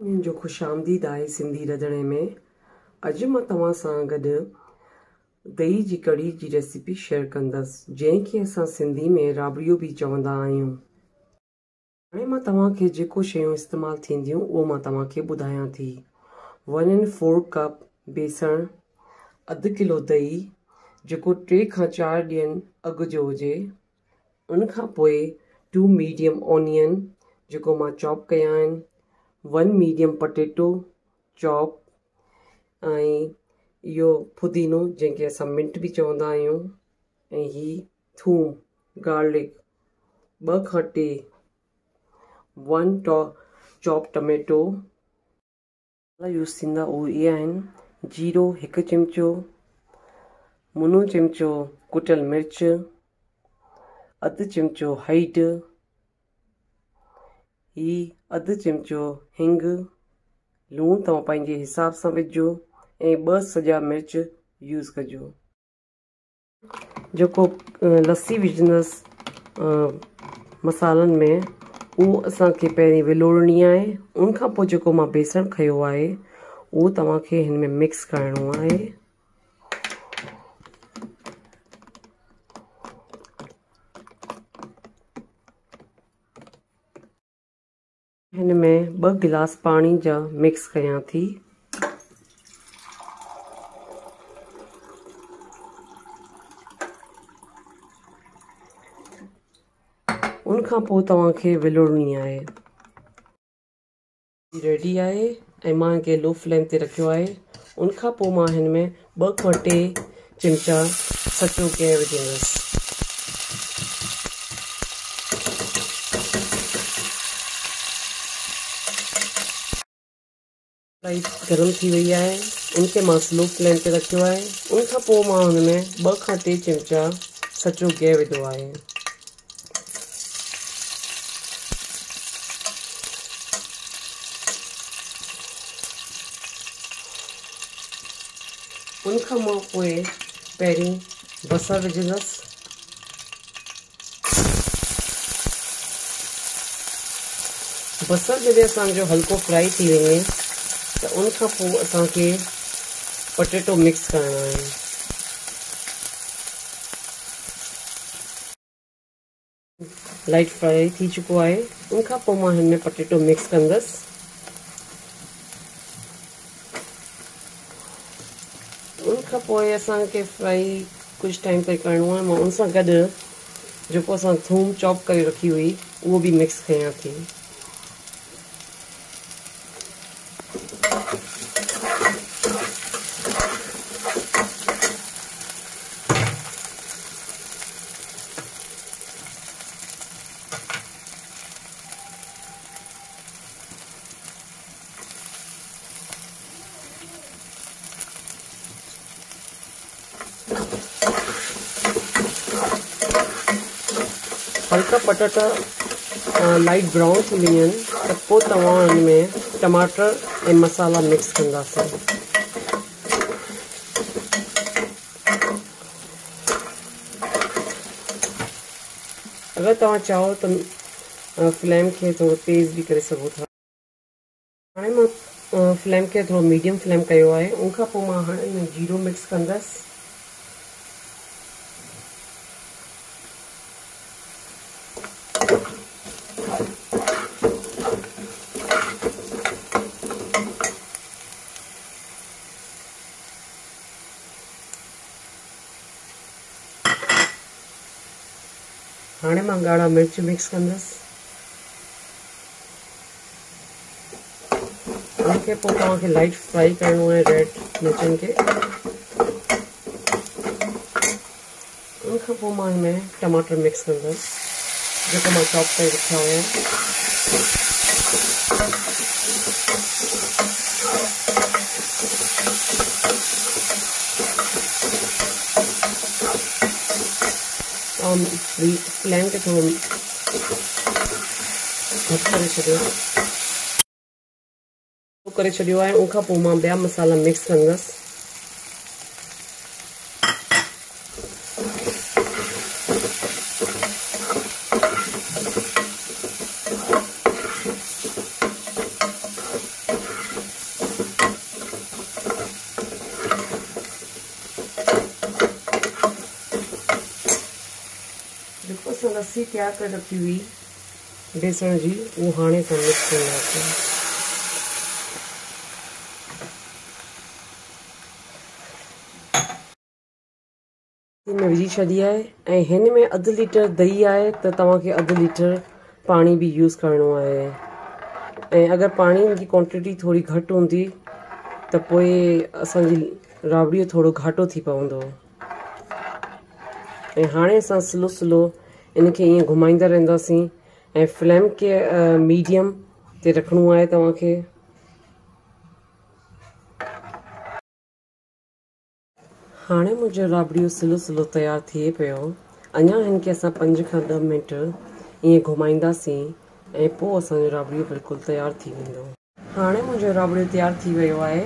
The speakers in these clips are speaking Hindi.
जो खुशामदीद आहे सिंधी रधणे में। अॼु मां तव्हां सां गॾु दही जी कढ़ी जी रेसिपी शेयर कंदसि, जंहिंखे असां सिंधी में राबड़ियो भी चवंदा आहियूं। हाणे मां तव्हांखे जेको शयूं इस्तेमालु थींदियूं उहो मां तव्हांखे ॿुधायां थी। 1/4 कप बेसण, अधु किलो दही जेको 3 खां 4 ॾींहंनि अॻु जो हुजे। उनखां पोइ 2 मीडियम ऑनियन जेको मां चॉप कया आहिनि, 1 मीडियम पटेटो चॉप, ऐं इहो पुदीनो जंहिंखे असां मिंट भी चवंदा आहियूं, ऐं ही थूम गार्लिक 2 खां 3, 1 चॉप टमेटो। यूज़ थींदा उहे इहे आहिनि: जीरो 1 चिमचो, मुनो चिमचो कुटल मिर्च, अधु चिमचो हैड, ही अधु चिमचो हिंग, लूण तव्हां पंहिंजे हिसाब सां विझो, ऐं 2 सॼा मिर्च यूज़ कजो। जेको लस्सी विझंदसि मसालनि में, उहो असांखे पहिरीं विलोड़नी आहे। उनखां पोइ जेको मां बेसण खयो आहे उहो तव्हांखे हिन में मिक्स करणो आहे। हिन में 2 गिलास पानी जा मिक्स कयां थी। उनखां पोइ तव्हांखे विलोड़नी आहे। रेडी आहे ऐं मां हिनखे लो फ्लेम ते रखियो आहे। उनखां पोइ मां हिन में 2 खां 3 चिमचा सचो गिहु विझंदसि। फ्राई गरम थी वई आहे, उनखे मां स्लो फ्लेम ते रखियो आहे। उनखां पोइ मां हुन में 2 खां 3 चिमचा सचो गिहु विधो आहे। उनखां मां पोइ पहिरीं बसर विझंदसि। बसर जॾहिं असांजो हल्को फ्राई थी वञे त उनखां पोइ असांखे पटेटो मिक्स करणा आहिनि। लाइट फ्राई थी चुको आहे। उनखां पोइ मां हिन में पटेटो मिक्स कंदसि। उनखां पोइ असांखे फ्राई कुझु टाइम ताईं करिणो आहे। मां उन सां गॾु जेको असां थूम चॉप करे रखी हुई उहो भी मिक्स कयां थी। हल्का पटाटा लाइट ब्राउन थी वञनि त पोइ तव्हां हिन में टमाटर ऐं मसाला मिक्स कंदासीं। अगरि तव्हां चाहो त फ्लेम खे थोरो तेज़ भी करे सघो था। हाणे मां फ्लेम खे थोरो मीडियम फ्लेम कयो आहे। उनखां पोइ मां हाणे हिन में जीरो मिक्स कंदसि। हाणे मां ॻाढ़ा मिर्च मिक्स कंदसि। उनखे पोइ तव्हांखे लाइट फ्राई करिणो आहे रेड मिर्चनि खे। उनखां पोइ मां हिन में टमाटर मिक्स कंदसि जेको मां चॉप करे रखिया हुया। फ्लेम खे थोरो घटि करे छॾियो आहे। उनखां पोइ मां ॿिया मसाला मिक्स कंदसि। लस्सी तैयार करे रखी हुई बेसण जी वो हाणे सां मिक्स कंदासीं। में विझी छॾी आहे ऐं हिन में अधु लीटर दही आहे त तव्हांखे अधु लीटर पाणी बि यूज़ करिणो आहे। ऐं अगरि पाणी जी क्वांटिटी थोरी घटि हूंदी त पोइ असांजी राबड़ियो थोरो घाटो थी पवंदो। ऐं हाणे असां स्लो स्लो इनखे ईअं घुमाईंदा रहंदासीं ऐं फ्लेम खे मीडियम ते रखिणो आहे तव्हांखे। हाणे मुंहिंजो राबड़ियो स्लो स्लो तयारु थिए पियो। अञा हिनखे असां 5 खां 10 मिंट ईअं घुमाईंदासीं ऐं पोइ असांजो राबड़ियो बिल्कुलु तयारु थी वेंदो। हाणे मुंहिंजो राबड़ियो तयारु थी वियो आहे।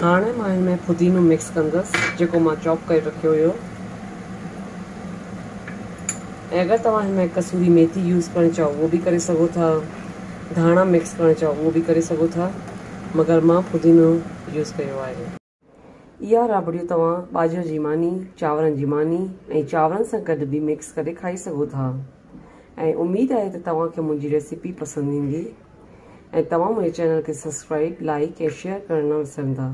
हाणे मां हिन में पुदीनो मिक्स कंदसि जेको मां चॉप करे रखियो हुयो। ऐं अगरि तव्हां हिन में कसूरी मेथी यूज़ करणु चाहो उहो बि करे सघो था, धाणा मिक्स करणु चाहो उहो बि करे सघो था, मगर मां पुदीनो यूज़ कयो आहे। इहा राबड़ियो तव्हां ॿाजर जी मानी, चांवरनि जी मानी ऐं चांवरनि सां गॾु बि मिक्स करे खाई सघो था। ऐं उमेद आहे त तव्हांखे मुंहिंजी रेसिपी पसंदि ईंदी ऐं तव्हां मुंहिंजे चैनल खे सब्सक्राइब, लाइक ऐं शेयर करणु न विसरंदा।